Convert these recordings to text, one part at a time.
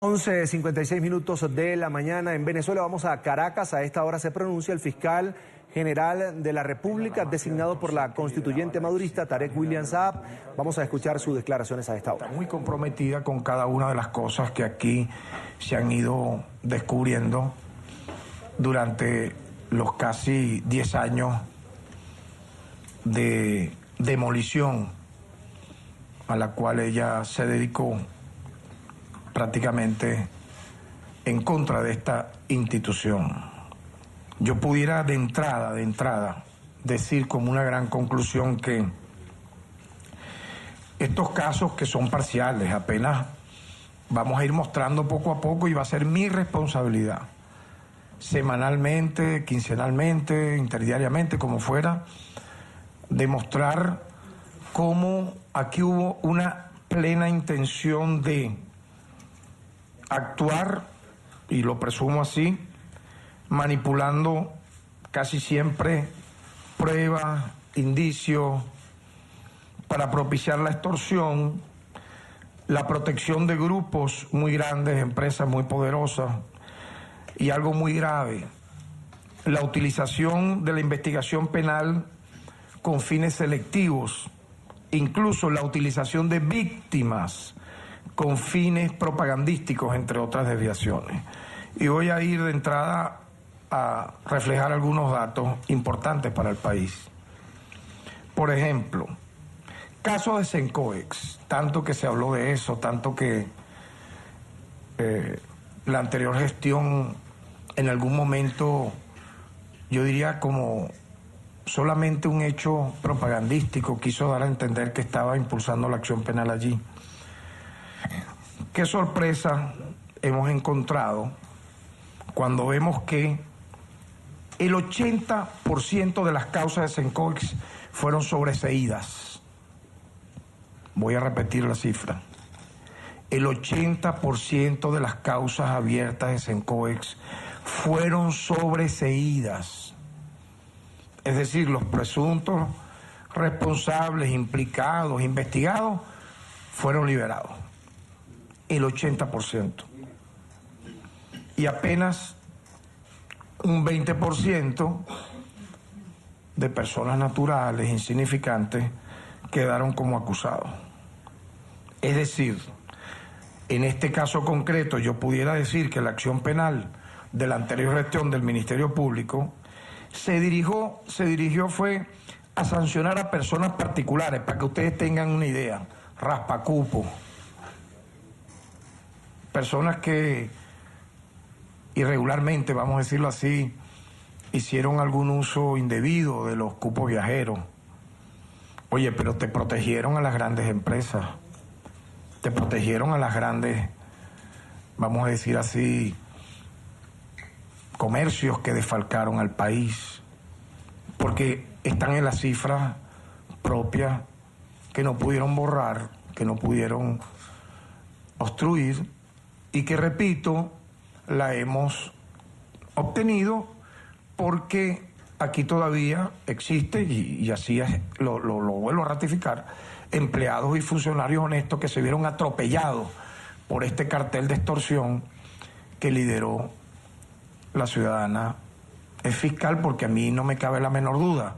11:56 de la mañana en Venezuela. Vamos a Caracas. A esta hora se pronuncia el fiscal general de la República designado por la constituyente madurista Tarek William Saab. Vamos a escuchar sus declaraciones a esta hora. Está muy comprometida con cada una de las cosas que aquí se han ido descubriendo durante los casi 10 años de demolición a la cual ella se dedicó prácticamente en contra de esta institución. Yo pudiera de entrada, decir como una gran conclusión que estos casos que son parciales, apenas vamos a ir mostrando poco a poco y va a ser mi responsabilidad, semanalmente, quincenalmente, interdiariamente, como fuera, demostrar cómo aquí hubo una plena intención de actuar, y lo presumo así, manipulando casi siempre pruebas, indicios, para propiciar la extorsión, la protección de grupos muy grandes, empresas muy poderosas, y algo muy grave, la utilización de la investigación penal con fines selectivos, incluso la utilización de víctimas con fines propagandísticos, entre otras desviaciones. Y voy a ir de entrada a reflejar algunos datos importantes para el país. Por ejemplo, caso de Cencoex, tanto que se habló de eso, tanto que la anterior gestión en algún momento, yo diría como solamente un hecho propagandístico, quiso dar a entender que estaba impulsando la acción penal allí. Qué sorpresa hemos encontrado cuando vemos que el 80% de las causas de Cencoex fueron sobreseídas. Voy a repetir la cifra. El 80% de las causas abiertas de Cencoex fueron sobreseídas. Es decir, los presuntos responsables, implicados, investigados, fueron liberados. El 80%. Y apenas un 20% de personas naturales, insignificantes, quedaron como acusados. Es decir, en este caso concreto yo pudiera decir que la acción penal de la anterior gestión del Ministerio Público se dirigió fue a sancionar a personas particulares, para que ustedes tengan una idea, raspacupo, personas que irregularmente, vamos a decirlo así, hicieron algún uso indebido de los cupos viajeros. Oye, pero te protegieron a las grandes empresas, te protegieron a las grandes, vamos a decir así, comercios que desfalcaron al país, porque están en las cifras propias que no pudieron borrar, que no pudieron obstruir, y que, repito, la hemos obtenido porque aquí todavía existe, y así es, lo vuelvo a ratificar, empleados y funcionarios honestos que se vieron atropellados por este cartel de extorsión que lideró la ciudadana fiscal, porque a mí no me cabe la menor duda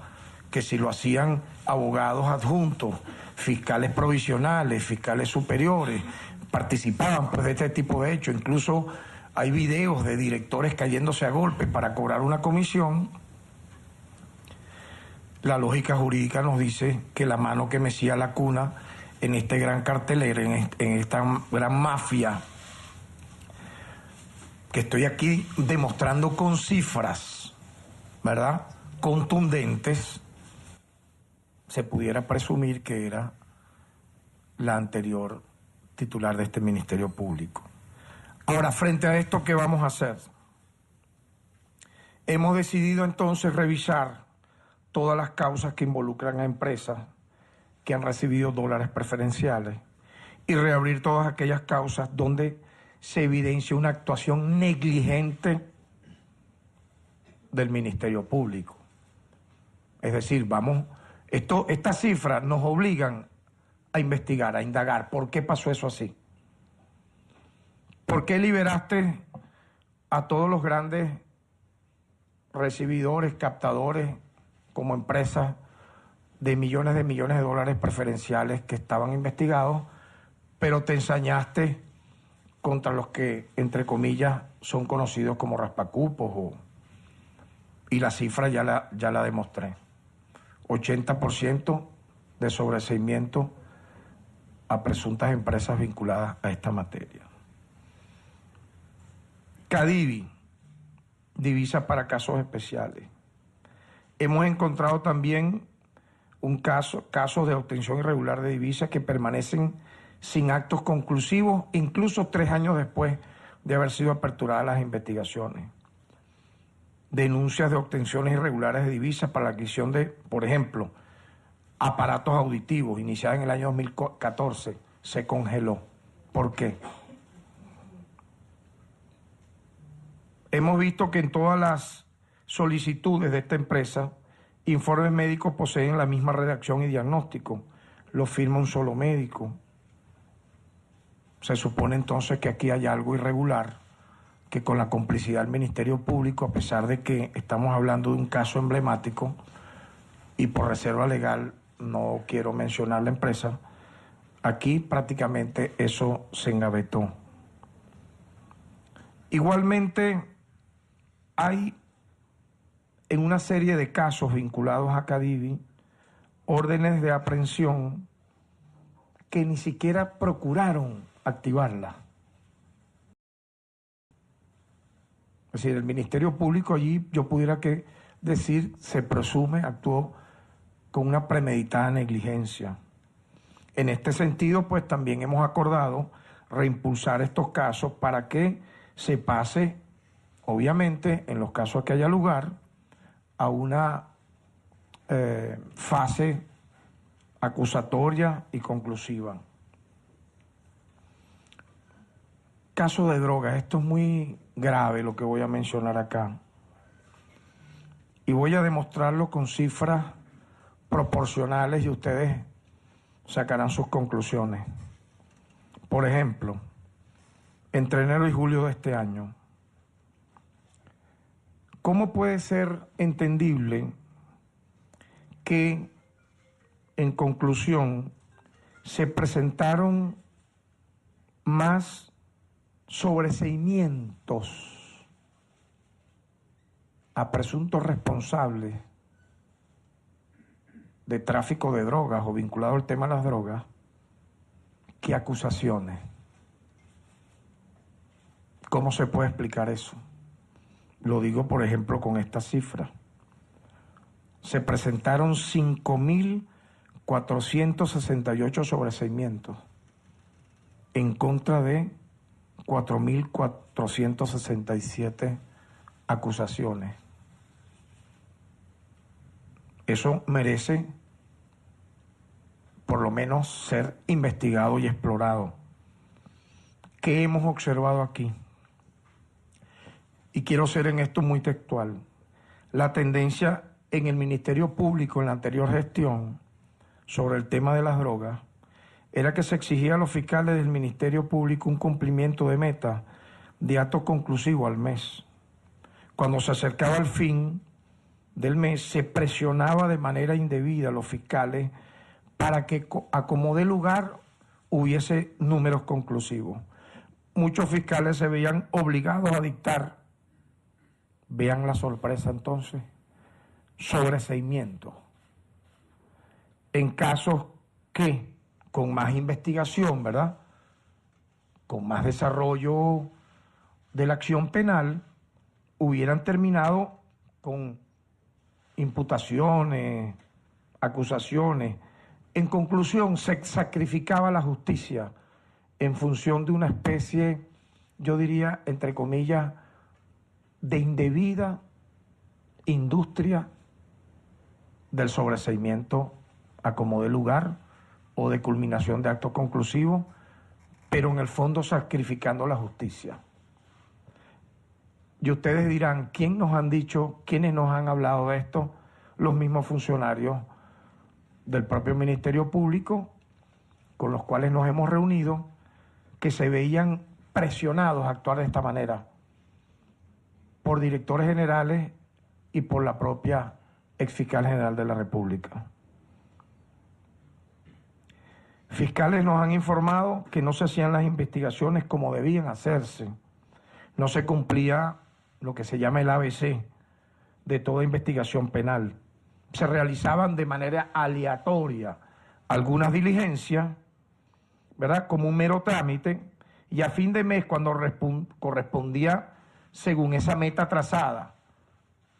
que si lo hacían abogados adjuntos, fiscales provisionales, fiscales superiores, participaban pues de este tipo de hechos. Incluso hay videos de directores cayéndose a golpes para cobrar una comisión. La lógica jurídica nos dice que la mano que mecía la cuna en este gran cartelero, en esta gran mafia, que estoy aquí demostrando con cifras, ¿verdad?, contundentes, se pudiera presumir que era la anterior titular de este Ministerio Público. Ahora, frente a esto, ¿qué vamos a hacer? Hemos decidido entonces revisar todas las causas que involucran a empresas que han recibido dólares preferenciales y reabrir todas aquellas causas donde se evidencia una actuación negligente del Ministerio Público. Es decir, estas cifras nos obligan a investigar, a indagar por qué pasó eso así. ¿Por qué liberaste a todos los grandes recibidores, captadores, como empresas de millones de dólares preferenciales que estaban investigados, pero te ensañaste contra los que, entre comillas, son conocidos como raspacupos? Y la cifra ya la demostré. 80% de sobreseimiento a presuntas empresas vinculadas a esta materia. Cadivi, divisa para casos especiales. Hemos encontrado también casos de obtención irregular de divisas que permanecen sin actos conclusivos, incluso 3 años después de haber sido aperturadas las investigaciones. Denuncias de obtenciones irregulares de divisas para la adquisición de, por ejemplo, aparatos auditivos, iniciada en el año 2014, se congeló. ¿Por qué? Hemos visto que en todas las solicitudes de esta empresa, informes médicos poseen la misma redacción y diagnóstico, lo firma un solo médico. Se supone entonces que aquí hay algo irregular, que con la complicidad del Ministerio Público, a pesar de que estamos hablando de un caso emblemático, y por reserva legal no quiero mencionar la empresa, aquí prácticamente eso se engavetó. Igualmente, hay en una serie de casos vinculados a Cadivi órdenes de aprehensión que ni siquiera procuraron activarla. Es decir, el Ministerio Público allí, yo pudiera decir, se presume, actuó con una premeditada negligencia. En este sentido, pues también hemos acordado reimpulsar estos casos para que se pase, obviamente, en los casos que haya lugar, a una fase acusatoria y conclusiva. Caso de drogas, esto es muy grave lo que voy a mencionar acá. Y voy a demostrarlo con cifras proporcionales y ustedes sacarán sus conclusiones. Por ejemplo, entre enero y julio de este año, ¿cómo puede ser entendible que, en conclusión, se presentaron más sobreseimientos a presuntos responsables de tráfico de drogas o vinculado al tema de las drogas que acusaciones? ¿Cómo se puede explicar eso? Lo digo, por ejemplo, con esta cifra. Se presentaron 5.468 sobreseimientos en contra de 4.467 acusaciones. Eso merece, por lo menos, ser investigado y explorado. ¿Qué hemos observado aquí? Y quiero ser en esto muy textual. La tendencia en el Ministerio Público en la anterior gestión sobre el tema de las drogas era que se exigía a los fiscales del Ministerio Público un cumplimiento de meta de acto conclusivo al mes. Cuando se acercaba el fin del mes, se presionaba de manera indebida a los fiscales para que a como dé lugar hubiese números conclusivos. Muchos fiscales se veían obligados a dictar, vean la sorpresa entonces, sobreseimiento en casos que, con más investigación, ¿verdad?, con más desarrollo de la acción penal, hubieran terminado con imputaciones, acusaciones. En conclusión, se sacrificaba la justicia en función de una especie, yo diría, entre comillas, de indebida industria del sobreseimiento a como dé lugar o de culminación de actos conclusivos, pero en el fondo sacrificando la justicia. Y ustedes dirán, ¿quién nos han dicho, quiénes nos han hablado de esto? Los mismos funcionarios del propio Ministerio Público, con los cuales nos hemos reunido, que se veían presionados a actuar de esta manera por directores generales y por la propia exfiscal general de la República. Fiscales nos han informado que no se hacían las investigaciones como debían hacerse. No se cumplía lo que se llama el ABC de toda investigación penal. Se realizaban de manera aleatoria algunas diligencias, ¿verdad?, como un mero trámite, y a fin de mes, cuando correspondía, según esa meta trazada,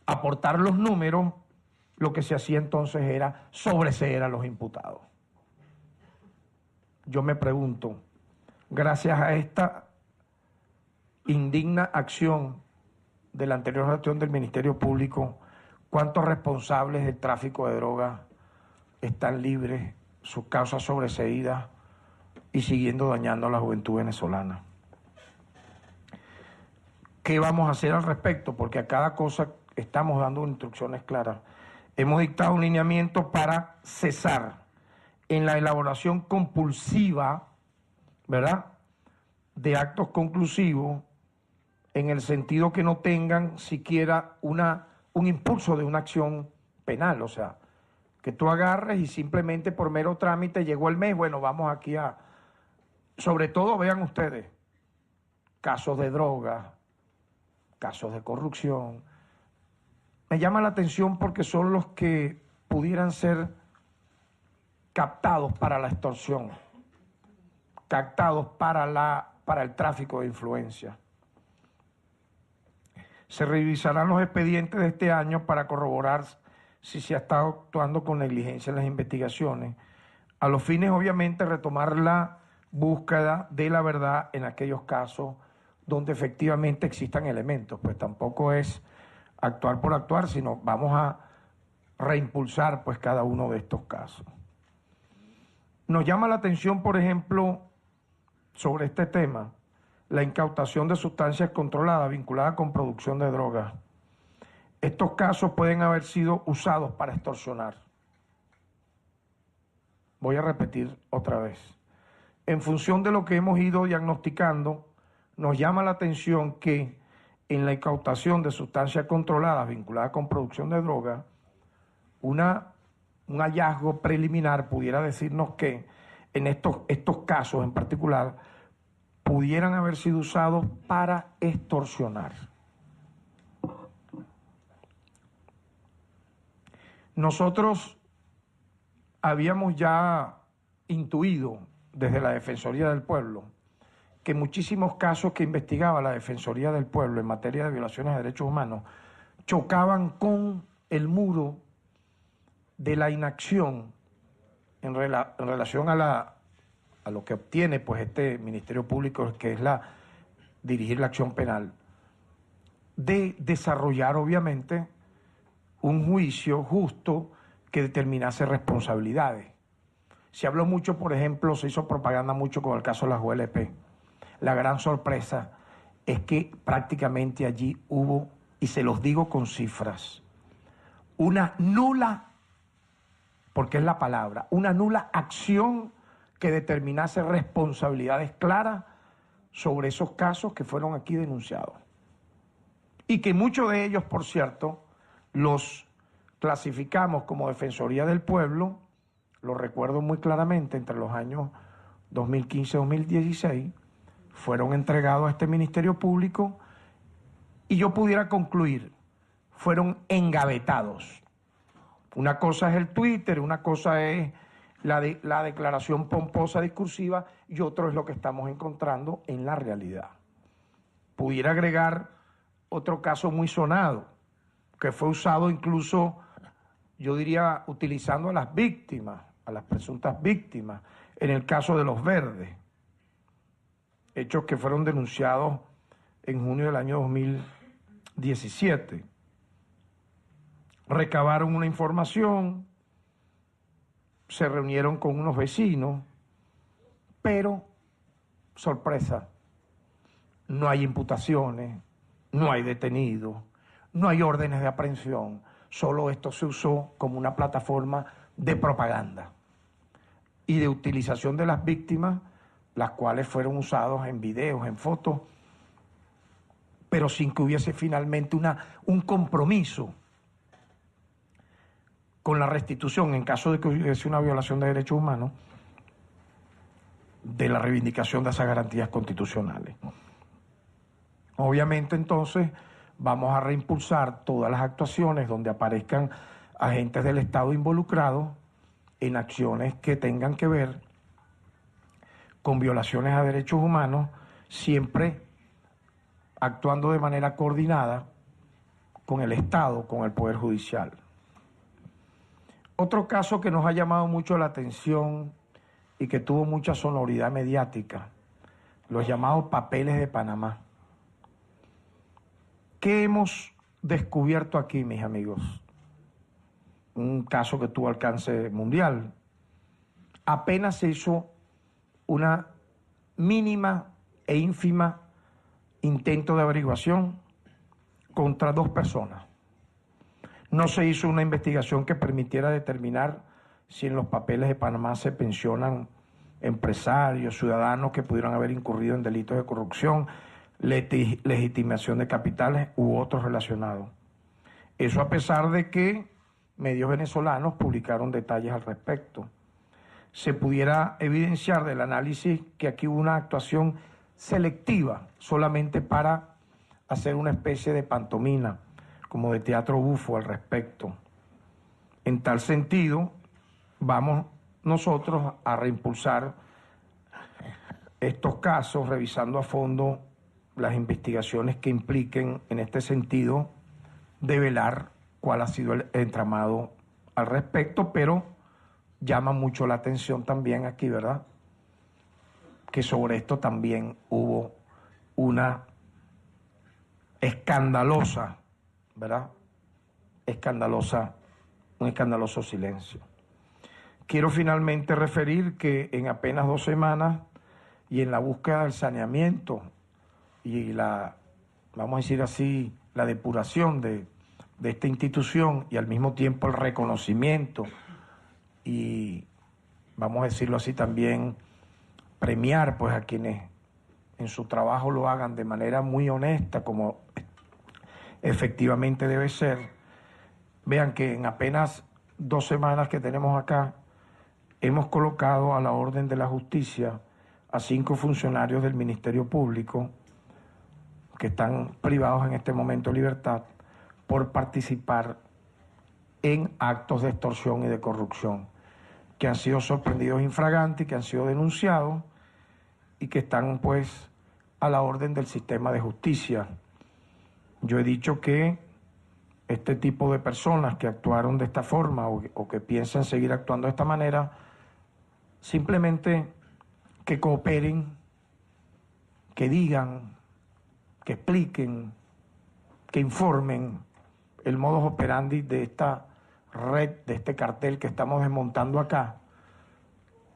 aportar los números, lo que se hacía entonces era sobreseer a los imputados. Yo me pregunto, gracias a esta indigna acción de la anterior gestión del Ministerio Público, ¿cuántos responsables del tráfico de drogas están libres, sus causas sobreseídas y siguiendo dañando a la juventud venezolana? ¿Qué vamos a hacer al respecto? Porque a cada cosa estamos dando instrucciones claras. Hemos dictado un lineamiento para cesar en la elaboración compulsiva, ¿verdad?, de actos conclusivos, en el sentido que no tengan siquiera un impulso de una acción penal. O sea, que tú agarres y simplemente por mero trámite llegó el mes, bueno, vamos aquí a... Sobre todo, vean ustedes, casos de droga, casos de corrupción. Me llama la atención porque son los que pudieran ser captados para la extorsión, captados para el tráfico de influencia. Se revisarán los expedientes de este año para corroborar si se ha estado actuando con negligencia en las investigaciones, a los fines, obviamente, retomar la búsqueda de la verdad en aquellos casos donde efectivamente existan elementos. Pues tampoco es actuar por actuar, sino vamos a reimpulsar pues cada uno de estos casos. Nos llama la atención, por ejemplo, sobre este tema, la incautación de sustancias controladas vinculadas con producción de drogas. Estos casos pueden haber sido usados para extorsionar. Voy a repetir otra vez. En función de lo que hemos ido diagnosticando, nos llama la atención que en la incautación de sustancias controladas vinculadas con producción de drogas, un hallazgo preliminar pudiera decirnos que en estos casos en particular pudieran haber sido usados para extorsionar. Nosotros habíamos ya intuido desde la Defensoría del Pueblo que muchísimos casos que investigaba la Defensoría del Pueblo en materia de violaciones de derechos humanos chocaban con el muro de la inacción en relación a lo que obtiene pues este Ministerio Público, que es dirigir la acción penal, de desarrollar obviamente un juicio justo que determinase responsabilidades. Se habló mucho, por ejemplo, se hizo propaganda mucho con el caso de las ULP. La gran sorpresa es que prácticamente allí hubo, y se los digo con cifras, una nula, porque es la palabra, una nula acción que determinase responsabilidades claras sobre esos casos que fueron aquí denunciados. Y que muchos de ellos, por cierto, los clasificamos como Defensoría del Pueblo, lo recuerdo muy claramente, entre los años 2015 y 2016, fueron entregados a este Ministerio Público y yo pudiera concluir, fueron engavetados. Una cosa es el Twitter, una cosa es la declaración pomposa discursiva y otro es lo que estamos encontrando en la realidad. Pudiera agregar otro caso muy sonado, que fue usado incluso, yo diría, utilizando a las víctimas, a las presuntas víctimas, en el caso de Los Verdes, hechos que fueron denunciados en junio del año 2017. Recabaron una información, se reunieron con unos vecinos, pero, sorpresa, no hay imputaciones, no hay detenidos, no hay órdenes de aprehensión, solo esto se usó como una plataforma de propaganda y de utilización de las víctimas las cuales fueron usados en videos, en fotos, pero sin que hubiese finalmente un compromiso con la restitución, en caso de que hubiese una violación de derechos humanos, de la reivindicación de esas garantías constitucionales. Obviamente, entonces, vamos a reimpulsar todas las actuaciones donde aparezcan agentes del Estado involucrados en acciones que tengan que ver con violaciones a derechos humanos, siempre actuando de manera coordinada con el Estado, con el Poder Judicial. Otro caso que nos ha llamado mucho la atención y que tuvo mucha sonoridad mediática, los llamados papeles de Panamá. ¿Qué hemos descubierto aquí, mis amigos? Un caso que tuvo alcance mundial. Apenas se hizo una mínima e ínfima intento de averiguación contra 2 personas. No se hizo una investigación que permitiera determinar si en los papeles de Panamá se pensionan empresarios, ciudadanos que pudieran haber incurrido en delitos de corrupción, legitimación de capitales u otros relacionados. Eso a pesar de que medios venezolanos publicaron detalles al respecto. Se pudiera evidenciar del análisis que aquí hubo una actuación selectiva solamente para hacer una especie de pantomima, como de teatro bufo al respecto. En tal sentido, vamos nosotros a reimpulsar estos casos, revisando a fondo las investigaciones que impliquen en este sentido develar cuál ha sido el entramado al respecto, pero llama mucho la atención también aquí, ¿verdad?, que sobre esto también hubo una escandalosa, ¿verdad?, un escandaloso silencio. Quiero finalmente referir que en apenas 2 semanas y en la búsqueda del saneamiento y vamos a decir así, la depuración de esta institución y al mismo tiempo el reconocimiento y, vamos a decirlo así también, premiar pues a quienes en su trabajo lo hagan de manera muy honesta, como efectivamente debe ser. Vean que en apenas 2 semanas que tenemos acá, hemos colocado a la orden de la justicia a 5 funcionarios del Ministerio Público que están privados en este momento de libertad por participar en actos de extorsión y de corrupción, que han sido sorprendidos infraganti, que han sido denunciados y que están pues a la orden del sistema de justicia. Yo he dicho que este tipo de personas que actuaron de esta forma o que piensan seguir actuando de esta manera, simplemente que cooperen, que digan, que expliquen, que informen el modus operandi de esta red, de este cartel que estamos desmontando acá,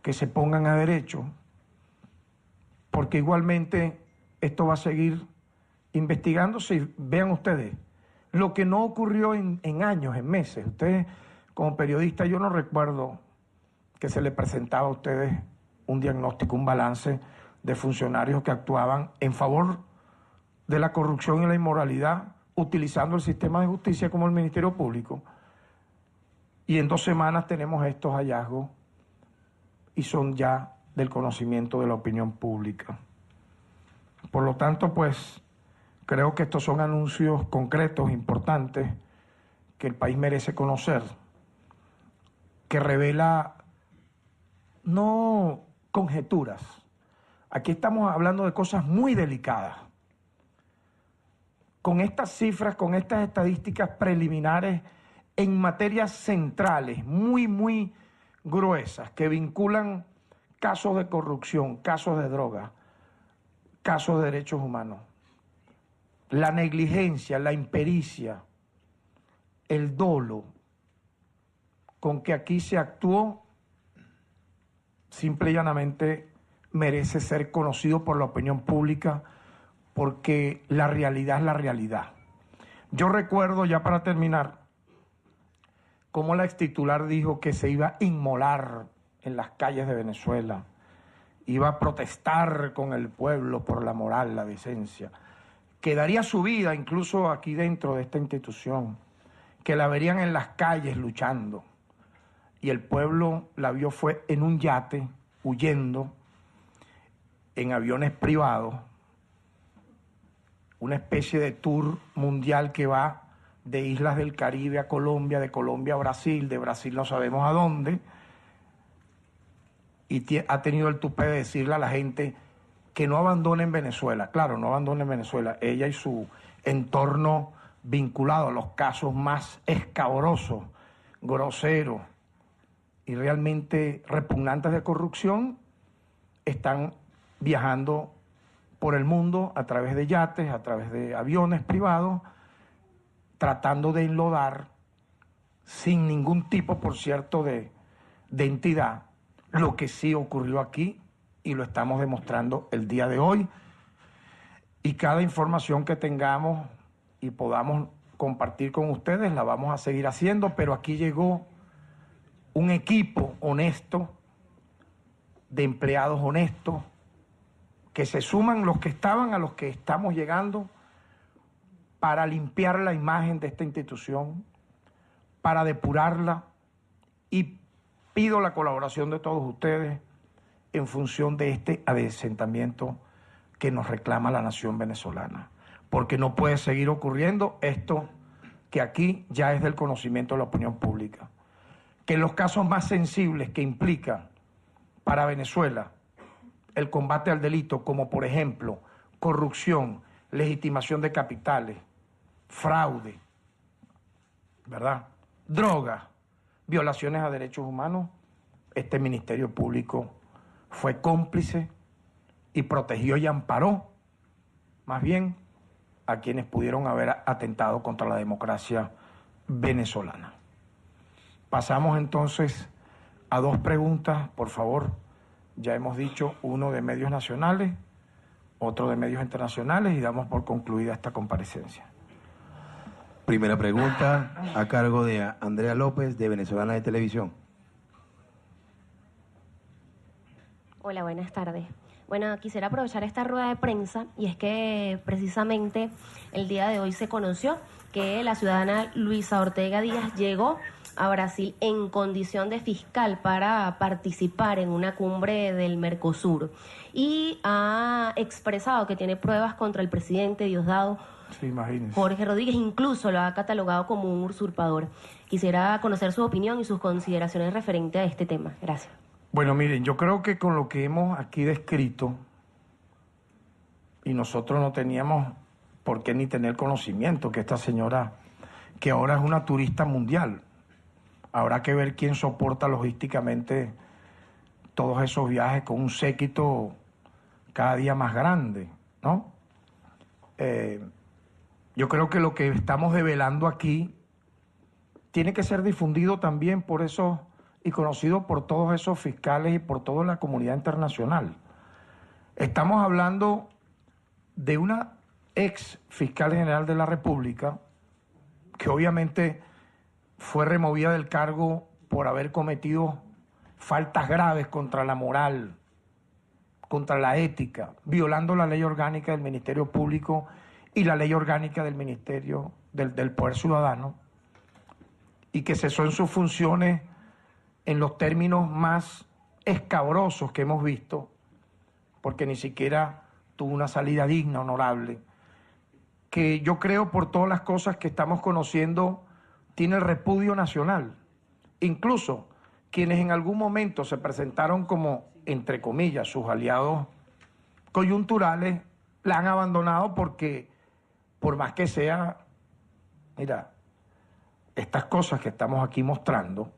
que se pongan a derecho, porque igualmente esto va a seguir investigándose. Y vean ustedes, lo que no ocurrió en años, en meses. Ustedes, como periodistas, yo no recuerdo que se le presentaba a ustedes un diagnóstico, un balance de funcionarios que actuaban en favor de la corrupción y la inmoralidad, utilizando el sistema de justicia como el Ministerio Público. Y en 2 semanas tenemos estos hallazgos y son ya del conocimiento de la opinión pública. Por lo tanto, pues, creo que estos son anuncios concretos, importantes, que el país merece conocer, que revela no conjeturas. Aquí estamos hablando de cosas muy delicadas. Con estas cifras, con estas estadísticas preliminares en materias centrales, muy gruesas, que vinculan casos de corrupción, casos de droga, casos de derechos humanos, la negligencia, la impericia, el dolo con que aquí se actuó, simple y llanamente merece ser conocido por la opinión pública, porque la realidad es la realidad. Yo recuerdo, ya para terminar, cómo la extitular dijo que se iba a inmolar en las calles de Venezuela iba a protestar con el pueblo por la moral, la decencia, que daría su vida incluso aquí dentro de esta institución, que la verían en las calles luchando. Y el pueblo la vio fue en un yate, huyendo, en aviones privados, una especie de tour mundial que va de islas del Caribe a Colombia, de Colombia a Brasil, de Brasil no sabemos a dónde, y ha tenido el tupé de decirle a la gente que no abandonen Venezuela. Claro, no abandonen Venezuela. Ella y su entorno vinculado a los casos más escabrosos, groseros y realmente repugnantes de corrupción, están viajando por el mundo a través de yates, a través de aviones privados, tratando de enlodar, sin ningún tipo, por cierto, de entidad, lo que sí ocurrió aquí y lo estamos demostrando el día de hoy. Y cada información que tengamos y podamos compartir con ustedes la vamos a seguir haciendo, pero aquí llegó un equipo honesto, de empleados honestos, que se suman los que estaban a los que estamos llegando para limpiar la imagen de esta institución, para depurarla, y pido la colaboración de todos ustedes en función de este adesentamiento que nos reclama la nación venezolana, porque no puede seguir ocurriendo esto que aquí ya es del conocimiento de la opinión pública, que en los casos más sensibles que implican para Venezuela el combate al delito, como por ejemplo corrupción, legitimación de capitales, fraude, ¿verdad?, drogas, violaciones a derechos humanos, este Ministerio Público fue cómplice y protegió y amparó más bien a quienes pudieron haber atentado contra la democracia venezolana. Pasamos entonces a dos preguntas, por favor. Ya hemos dicho, uno de medios nacionales, otro de medios internacionales, y damos por concluida esta comparecencia. Primera pregunta, a cargo de Andrea López, de Venezolana de Televisión. Hola, buenas tardes. Bueno, quisiera aprovechar esta rueda de prensa, y es que precisamente el día de hoy se conoció que la ciudadana Luisa Ortega Díaz llegó a Brasil en condición de fiscal para participar en una cumbre del Mercosur, y ha expresado que tiene pruebas contra el presidente Diosdado Jorge Rodríguez, incluso lo ha catalogado como un usurpador. Quisiera conocer su opinión y sus consideraciones referentes a este tema. Gracias. Bueno, miren, yo creo que con lo que hemos aquí descrito, y nosotros no teníamos por qué ni tener conocimiento que esta señora, que ahora es una turista mundial, habrá que ver quién soporta logísticamente todos esos viajes con un séquito cada día más grande, ¿no? Yo creo que lo que estamos develando aquí tiene que ser difundido también por esos y conocido por todos esos fiscales y por toda la comunidad internacional. Estamos hablando de una ex fiscal general de la República que obviamente fue removida del cargo por haber cometido faltas graves contra la moral, contra la ética, violando la ley orgánica del Ministerio Público y la ley orgánica del Ministerio del Poder Ciudadano, y que cesó en sus funciones en los términos más escabrosos que hemos visto, porque ni siquiera tuvo una salida digna, honorable, que yo creo por todas las cosas que estamos conociendo tiene el repudio nacional. Incluso quienes en algún momento se presentaron como, entre comillas, sus aliados coyunturales, la han abandonado porque, por más que sea, mira, estas cosas que estamos aquí mostrando,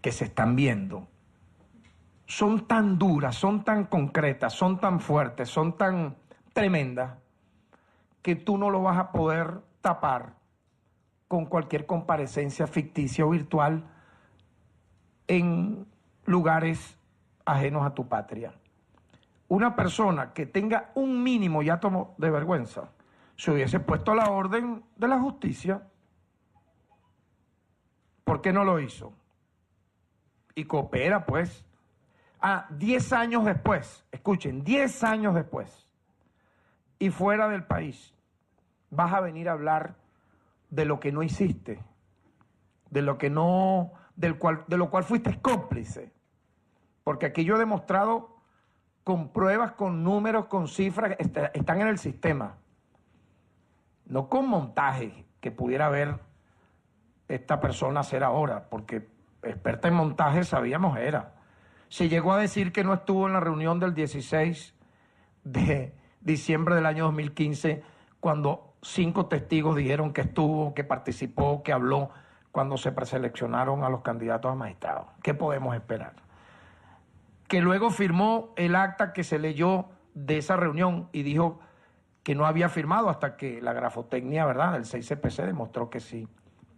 que se están viendo, son tan duras, son tan concretas, son tan fuertes, son tan tremendas, que tú no lo vas a poder tapar con cualquier comparecencia ficticia o virtual en lugares ajenos a tu patria. Una persona que tenga un mínimo y átomo de vergüenza se hubiese puesto a la orden de la justicia. ¿Por qué no lo hizo? Y coopera, pues. 10 años después, escuchen, 10 años después, y fuera del país, vas a venir a hablar de lo que no hiciste, de lo cual fuiste cómplice. Porque aquí yo he demostrado con pruebas, con números, con cifras, están en el sistema. No con montajes que pudiera ver esta persona hacer ahora, porque experta en montajes sabíamos era. Se llegó a decir que no estuvo en la reunión del 16 de diciembre del año 2015, cuando 5 testigos dijeron que estuvo, que participó, que habló, cuando se preseleccionaron a los candidatos a magistrados. ¿Qué podemos esperar? Que luego firmó el acta que se leyó de esa reunión y dijo que no había firmado hasta que la grafotecnia, ¿verdad?, del 6CPC demostró que sí.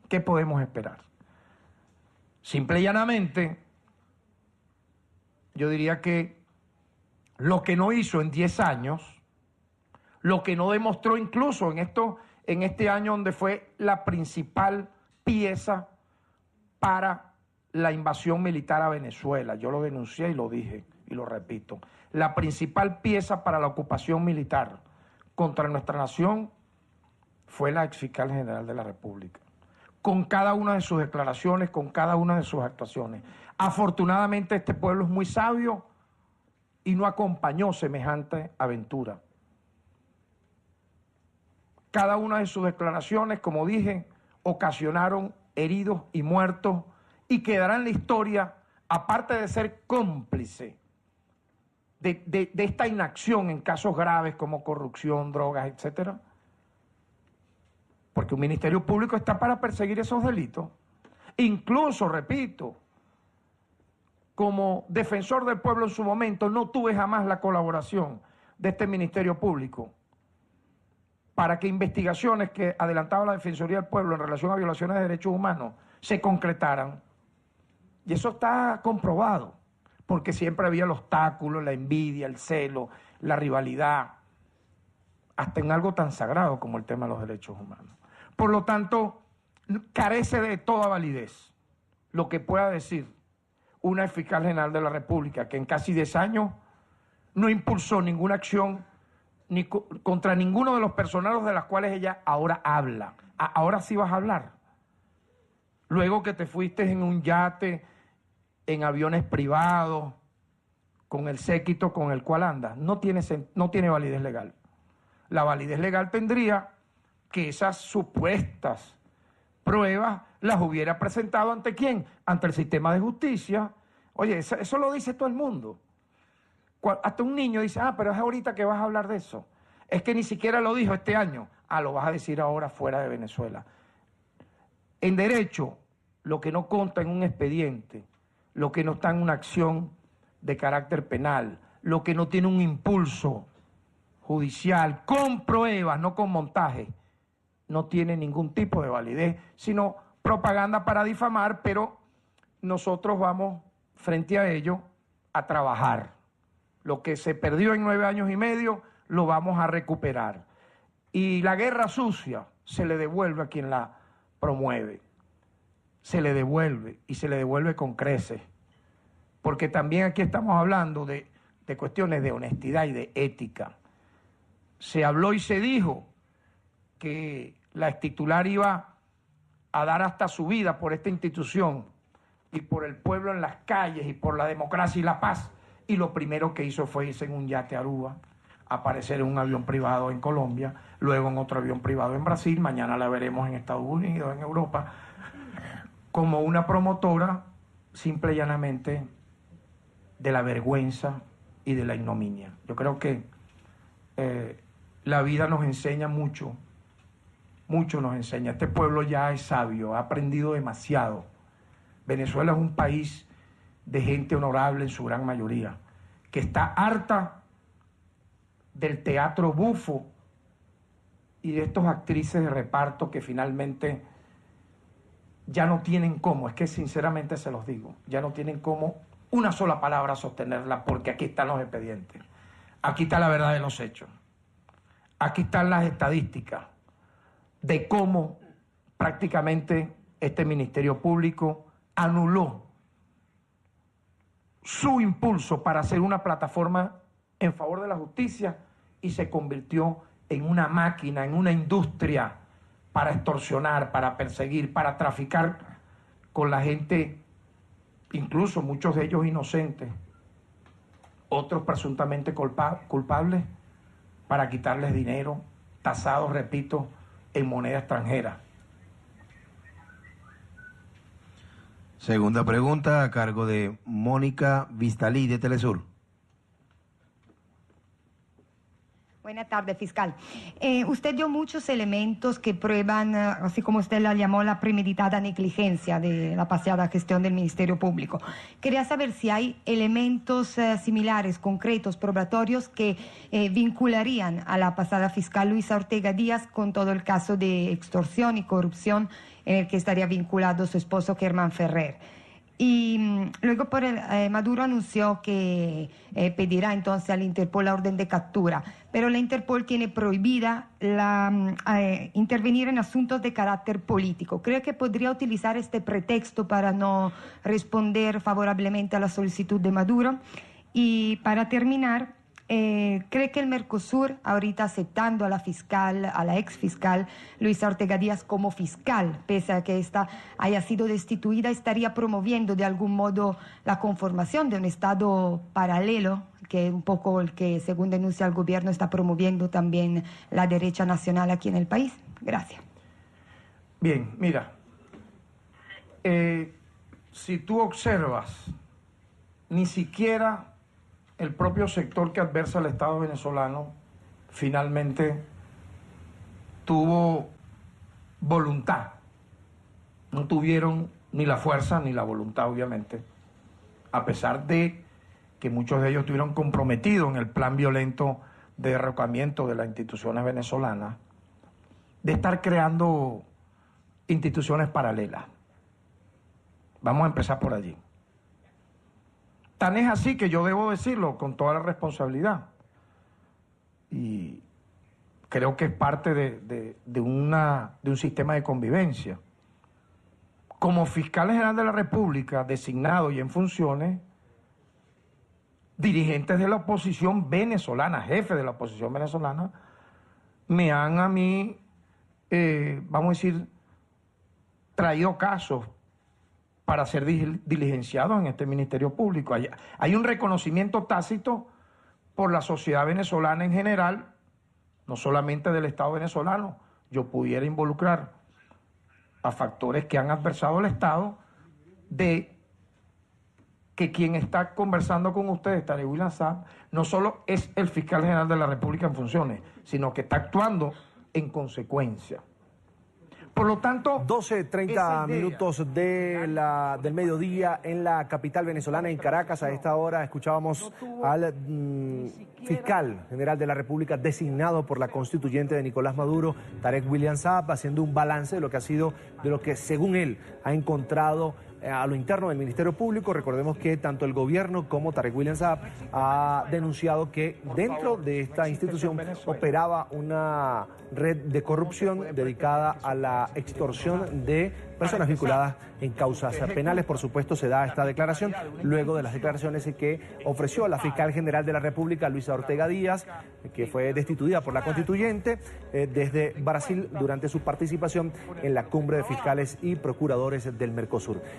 ¿Qué podemos esperar? Simple y llanamente, yo diría que lo que no hizo en 10 años, lo que no demostró incluso en este año donde fue la principal pieza para la invasión militar a Venezuela. Yo lo denuncié y lo dije y lo repito. La principal pieza para la ocupación militar contra nuestra nación fue la exfiscal general de la República, con cada una de sus declaraciones, con cada una de sus actuaciones. Afortunadamente este pueblo es muy sabio y no acompañó semejante aventura. Cada una de sus declaraciones, como dije, ocasionaron heridos y muertos y quedará en la historia, aparte de ser cómplice de esta inacción en casos graves como corrupción, drogas, etcétera. Porque un ministerio público está para perseguir esos delitos. Incluso, repito, como defensor del pueblo en su momento, no tuve jamás la colaboración de este ministerio público para que investigaciones que adelantaba la Defensoría del Pueblo en relación a violaciones de derechos humanos se concretaran. Y eso está comprobado, porque siempre había el obstáculo, la envidia, el celo, la rivalidad, hasta en algo tan sagrado como el tema de los derechos humanos. Por lo tanto, carece de toda validez lo que pueda decir una fiscal general de la República que en casi 10 años no impulsó ninguna acción ni contra ninguno de los personeros de los cuales ella ahora habla. Ahora sí vas a hablar. Luego que te fuiste en un yate, en aviones privados, con el séquito con el cual andas, no tiene validez legal. La validez legal tendría que esas supuestas pruebas las hubiera presentado ¿ante quién? Ante el sistema de justicia. Oye, eso lo dice todo el mundo. Hasta un niño dice, pero es ahorita que vas a hablar de eso. Es que ni siquiera lo dijo este año. Lo vas a decir ahora fuera de Venezuela. En derecho, lo que no consta en un expediente, lo que no está en una acción de carácter penal, lo que no tiene un impulso judicial, con pruebas, no con montaje, no tiene ningún tipo de validez, sino propaganda para difamar, pero nosotros vamos frente a ello a trabajar. Lo que se perdió en 9 años y medio, lo vamos a recuperar. Y la guerra sucia se le devuelve a quien la promueve. Se le devuelve y se le devuelve con creces. Porque también aquí estamos hablando de cuestiones de honestidad y de ética. Se habló y se dijo que la extitular iba a dar hasta su vida por esta institución y por el pueblo en las calles y por la democracia y la paz. Y lo primero que hizo fue irse en un yate a Aruba, aparecer en un avión privado en Colombia, luego en otro avión privado en Brasil, mañana la veremos en Estados Unidos, en Europa, como una promotora simple y llanamente de la vergüenza y de la ignominia. Yo creo que la vida nos enseña mucho, mucho nos enseña. Este pueblo ya es sabio, ha aprendido demasiado. Venezuela es un país de gente honorable en su gran mayoría, que está harta del teatro bufo y de estos actrices de reparto que finalmente ya no tienen cómo, es que sinceramente se los digo, ya no tienen cómo una sola palabra sostenerla, porque aquí están los expedientes, aquí está la verdad de los hechos, aquí están las estadísticas de cómo prácticamente este Ministerio Público anuló su impulso para hacer una plataforma en favor de la justicia y se convirtió en una máquina, en una industria para extorsionar, para perseguir, para traficar con la gente, incluso muchos de ellos inocentes, otros presuntamente culpables, para quitarles dinero, tasados, repito, en moneda extranjera. Segunda pregunta a cargo de Mónica Vistalí de Telesur. Buenas tardes, fiscal. Usted dio muchos elementos que prueban, así como usted la llamó, la premeditada negligencia de la pasada gestión del Ministerio Público. Quería saber si hay elementos similares, concretos, probatorios que vincularían a la pasada fiscal Luisa Ortega Díaz con todo el caso de extorsión y corrupción en el que estaría vinculado su esposo Germán Ferrer. Y luego Maduro anunció que pedirá entonces al Interpol la orden de captura, pero la Interpol tiene prohibida intervenir en asuntos de carácter político. ¿Cree que podría utilizar este pretexto para no responder favorablemente a la solicitud de Maduro? Y para terminar, ¿cree que el Mercosur, ahorita aceptando a la fiscal, a la ex fiscal Luisa Ortega Díaz como fiscal, pese a que ésta haya sido destituida, estaría promoviendo de algún modo la conformación de un Estado paralelo, que es un poco el que, según denuncia el gobierno, está promoviendo también la derecha nacional aquí en el país? Gracias. Bien, mira, si tú observas, ni siquiera el propio sector que adversa al Estado venezolano finalmente tuvo voluntad. No tuvieron ni la fuerza ni la voluntad, obviamente, a pesar de que muchos de ellos estuvieron comprometidos en el plan violento de derrocamiento de las instituciones venezolanas, de estar creando instituciones paralelas. Vamos a empezar por allí. Tan es así que yo debo decirlo con toda la responsabilidad. Y creo que es parte de un sistema de convivencia. Como fiscal general de la República, designado y en funciones, dirigentes de la oposición venezolana, jefes de la oposición venezolana, me han a mí, vamos a decir, traído casos para ser diligenciados en este Ministerio Público. Hay un reconocimiento tácito por la sociedad venezolana en general, no solamente del Estado venezolano. Yo pudiera involucrar a factores que han adversado al Estado de que quien está conversando con ustedes, Tarek William Saab, no solo es el fiscal general de la República en funciones, sino que está actuando en consecuencia. Por lo tanto, 12:30 minutos del mediodía en la capital venezolana, en Caracas. A esta hora escuchábamos al fiscal general de la República designado por la constituyente de Nicolás Maduro, Tarek William Saab, haciendo un balance de lo que ha sido, de lo que según él ha encontrado a lo interno del Ministerio Público. Recordemos que tanto el gobierno como Tarek William Saab ha denunciado que dentro de esta institución operaba una red de corrupción dedicada a la extorsión de personas vinculadas en causas penales. Por supuesto, se da esta declaración luego de las declaraciones que ofreció la fiscal general de la República, Luisa Ortega Díaz, que fue destituida por la constituyente desde Brasil durante su participación en la cumbre de fiscales y procuradores del Mercosur.